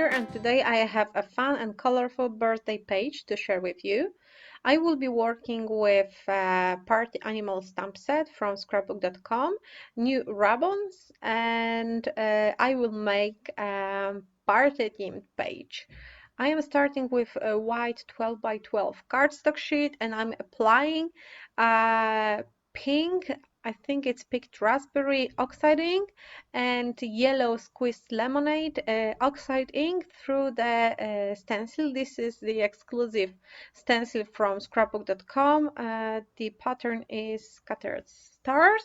here, and today I have a fun and colorful birthday page to share with you. I will be working with party animal stamp set from scrapbook.com, new ribbons, and I will make a party themed page. I am starting with a white 12 by 12 cardstock sheet, and I'm applying pink, I think it's picked raspberry oxide ink, and yellow squeezed lemonade oxide ink through the stencil. This is the exclusive stencil from scrapbook.com. The pattern is scattered stars,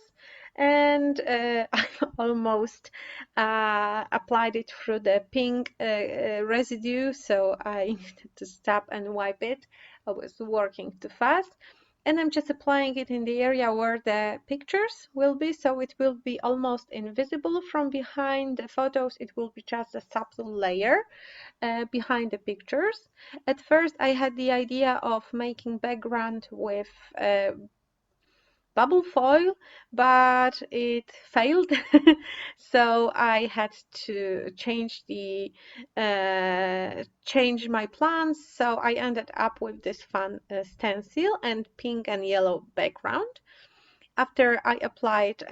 and I almost applied it through the pink residue, so I needed to stop and wipe it. I was working too fast. And I'm just applying it in the area where the pictures will be, so it will be almost invisible from behind the photos. It will be just a subtle layer behind the pictures. At first I had the idea of making background with bubble foil, but it failed. So I had to change my plans. So I ended up with this fun stencil and pink and yellow background. After I applied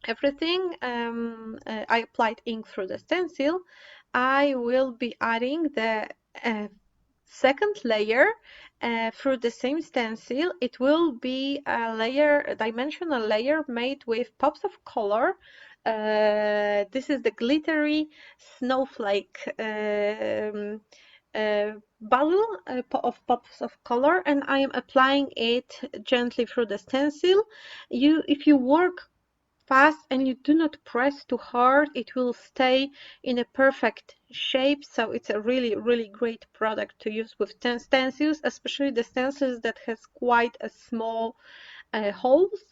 everything, I applied ink through the stencil. I will be adding the second layer through the same stencil. It will be a dimensional layer made with pops of color. This is the glittery snowflake bubble of pops of color, and I am applying it gently through the stencil. If you work fast and you do not press too hard, it will stay in a perfect shape. So it's a really great product to use with stencils, especially the stencils that has quite a small holes.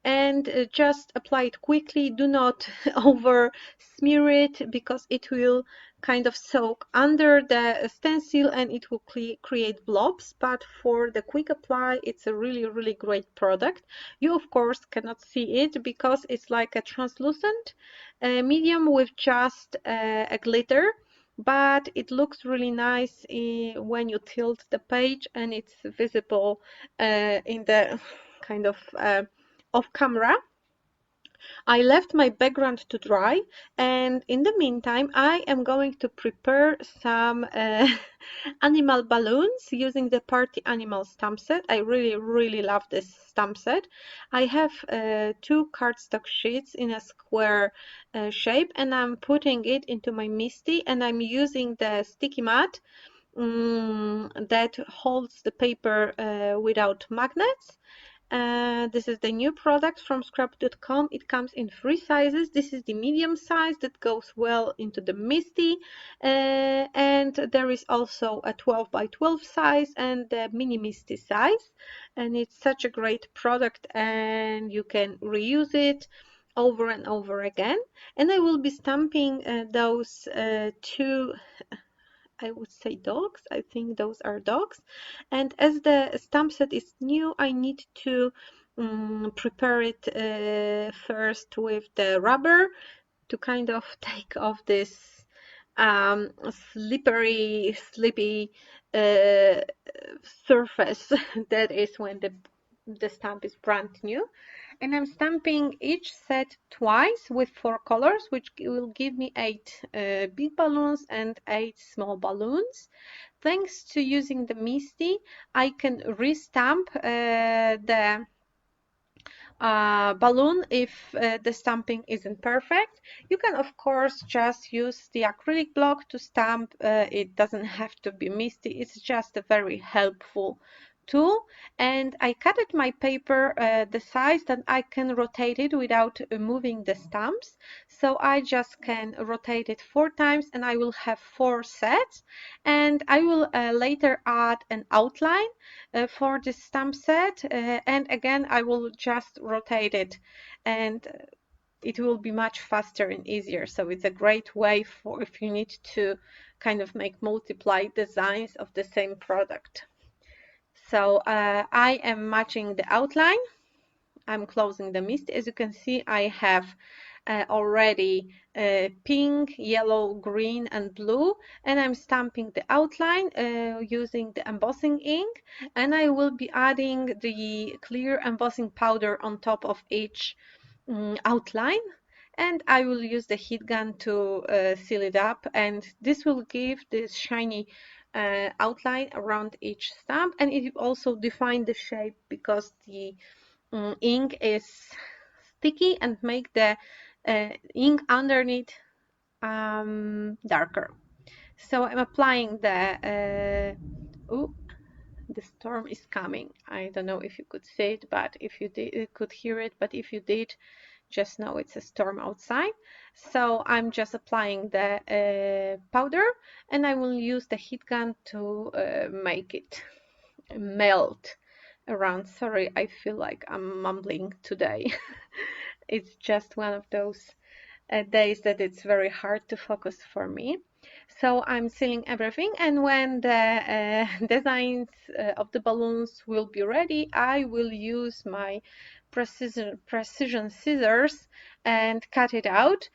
And just apply it quickly. Do not over smear it, because it will kind of soak under the stencil and it will create blobs. But for the quick apply, it's a really great product. You of course cannot see it because it's like a translucent medium with just a glitter, but it looks really nice when you tilt the page, and it's visible in the kind of off camera. I left my background to dry, and in the meantime I am going to prepare some animal balloons using the party animal stamp set. I really love this stamp set. I have two cardstock sheets in a square shape, and I'm putting it into my MISTI, and I'm using the sticky mat that holds the paper without magnets. This is the new product from scrapbook.com. It comes in 3 sizes. This is the medium size that goes well into the MISTI, and there is also a 12 by 12 size and the mini MISTI size, and it's such a great product and you can reuse it over and over again. And I will be stamping those two, I would say dogs. I think those are dogs. And as the stamp set is new, I need to prepare it first with the rubber to kind of take off this slippy surface that is when the stamp is brand new. And I'm stamping each set twice with 4 colors, which will give me 8 big balloons and 8 small balloons. Thanks to using the MISTI, I can restamp the balloon if the stamping isn't perfect. You can of course just use the acrylic block to stamp. It doesn't have to be MISTI. It's just a very helpful tool. And I cut my paper the size that I can rotate it without moving the stamps. So I just can rotate it 4 times and I will have 4 sets. And I will later add an outline for this stamp set, and again I will just rotate it, and it will be much faster and easier. So it's a great way for if you need to kind of make multiply designs of the same product. So I am matching the outline. I'm closing the mist. As you can see, I have already pink, yellow, green, and blue, and I'm stamping the outline using the embossing ink, and I will be adding the clear embossing powder on top of each outline, and I will use the heat gun to seal it up, and this will give this shiny outline around each stamp, and it will also define the shape because the ink is sticky and make the ink underneath darker. So I'm applying the the storm is coming. I don't know if you could see it, but if you could hear it, but if you did, just know it's a storm outside. So I'm just applying the powder, and I will use the heat gun to make it melt around. Sorry, I feel like I'm mumbling today. It's just one of those days that it's very hard to focus for me. So I'm sealing everything, and when the designs of the balloons will be ready, I will use my precision scissors and cut it out.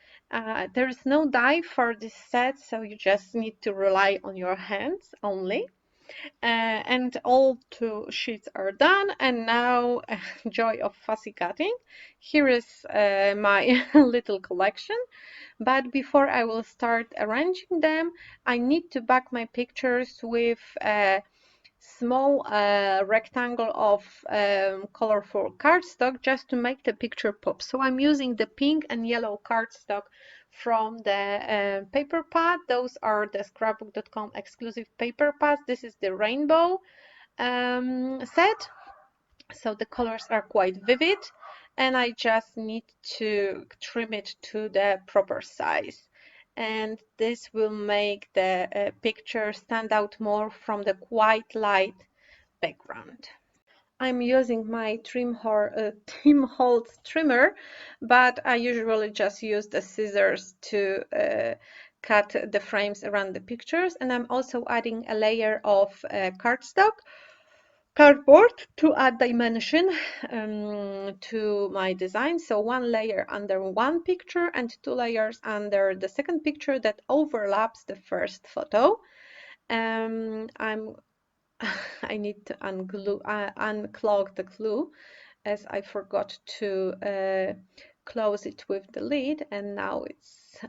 There is no die for this set, so you just need to rely on your hands only. And all two sheets are done, and now joy of fussy cutting. Here is my little collection. But before I will start arranging them, I need to back my pictures with a small rectangle of colorful cardstock just to make the picture pop. So I'm using the pink and yellow cardstock from the paper pad. Those are the scrapbook.com exclusive paper pads. This is the rainbow set. So the colors are quite vivid, and I just need to trim it to the proper size, and this will make the picture stand out more from the quite light background. I'm using my Tim Holtz trimmer, but I usually just use the scissors to cut the frames around the pictures, and I'm also adding a layer of cardboard to add dimension to my design. So one layer under one picture and two layers under the second picture that overlaps the first photo. I need to unclog the glue, as I forgot to close it with the lid, and now it's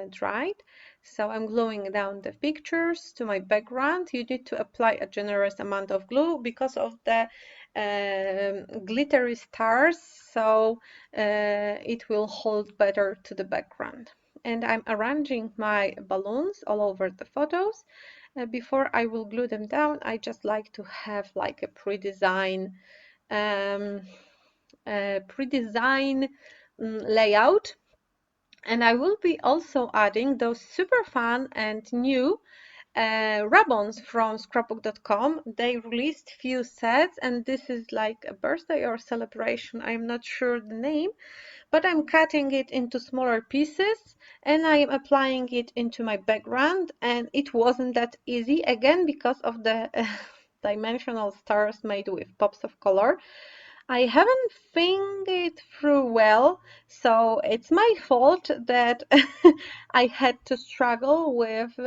dried. So I'm gluing down the pictures to my background. You need to apply a generous amount of glue because of the glittery stars, so it will hold better to the background. And I'm arranging my balloons all over the photos. Before I will glue them down, I just like to have like a um, pre-design layout, and I will be also adding those super fun and new ribbons from scrapbook.com. They released few sets, and this is like a birthday or celebration, I'm not sure the name, but I'm cutting it into smaller pieces and I am applying it into my background, and it wasn't that easy, again because of the dimensional stars made with pops of color. I haven't think it through well, so it's my fault that I had to struggle with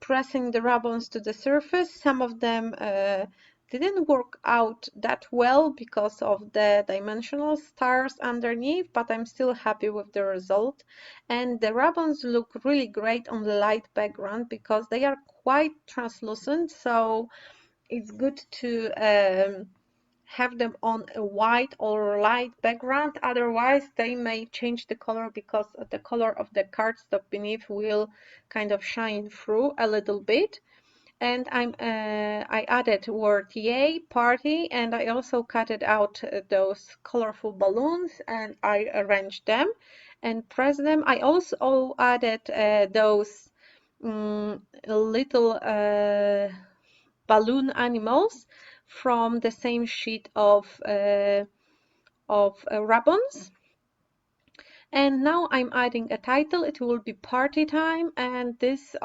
pressing the ribbons to the surface. Some of them didn't work out that well because of the dimensional stars underneath, but I'm still happy with the result. And the ribbons look really great on the light background because they are quite translucent, so it's good to have them on a white or light background, otherwise they may change the color because the color of the cardstock beneath will kind of shine through a little bit. And I added word yay party, and I also cutted out those colorful balloons and I arranged them and pressed them. I also added those little balloon animals from the same sheet of ribbons. And now I'm adding a title. It will be Party Time, and this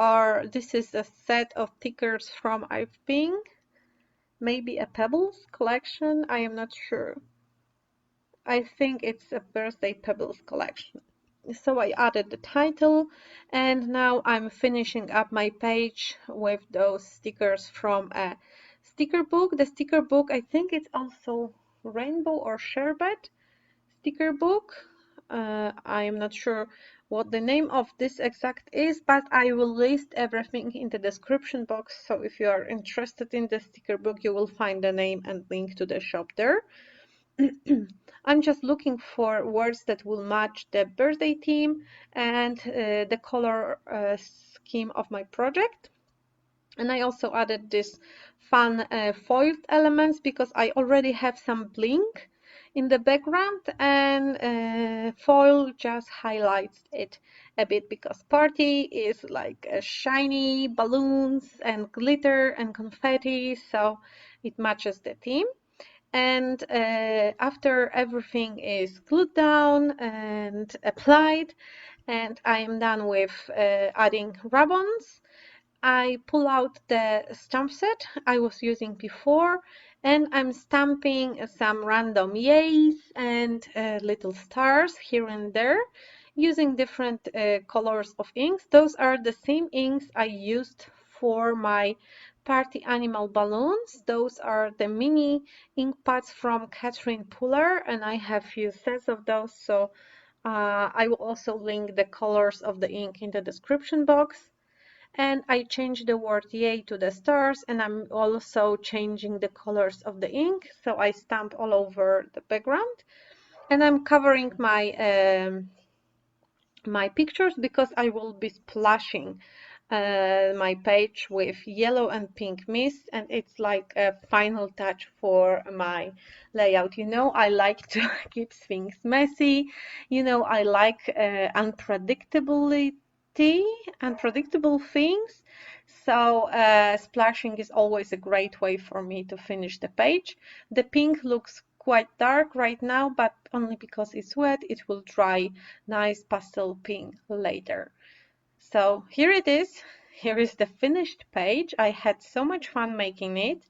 is a set of stickers from, I think, maybe a Pebbles collection. I am not sure. I think it's a birthday pebbles collection. So I added the title, and now I'm finishing up my page with those stickers from a sticker book. The sticker book, I think it's also rainbow or sherbet sticker book. I am not sure what the name of this exact is, but I will list everything in the description box. So if you are interested in the sticker book, you will find the name and link to the shop there. I'm just looking for words that will match the birthday theme and the color scheme of my project. And I also added this fun foiled elements because I already have some bling in the background, and foil just highlights it a bit because party is like shiny balloons and glitter and confetti, so it matches the theme. And after everything is glued down and applied, and I am done with adding ribbons, I pull out the stamp set I was using before, and I'm stamping some random yays and little stars here and there using different colors of inks. Those are the same inks I used for my party animal balloons. Those are the mini ink pads from Catherine Puller, and I have few sets of those, so I will also link the colors of the ink in the description box. And I changed the word yay to the stars, and I'm also changing the colors of the ink, so I stamp all over the background. And I'm covering my pictures because I will be splashing my page with yellow and pink mist, and it's like a final touch for my layout. You know, I like to keep things messy. You know, I like unpredictable things. So splashing is always a great way for me to finish the page. The pink looks quite dark right now, but only because it's wet. It will dry nice pastel pink later. So here it is. Here is the finished page. I had so much fun making it,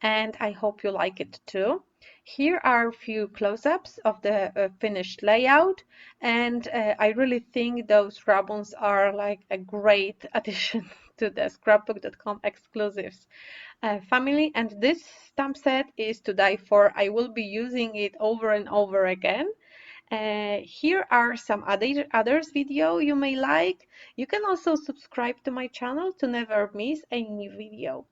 and I hope you like it too. Here are a few close-ups of the finished layout, and I really think those ribbons are like a great addition to the scrapbook.com exclusives family, and this stamp set is to die for. I will be using it over and over again. Here are some others video you may like. You can also subscribe to my channel to never miss a new video.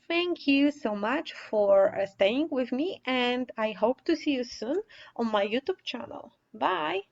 Thank you so much for staying with me, and I hope to see you soon on my YouTube channel. Bye!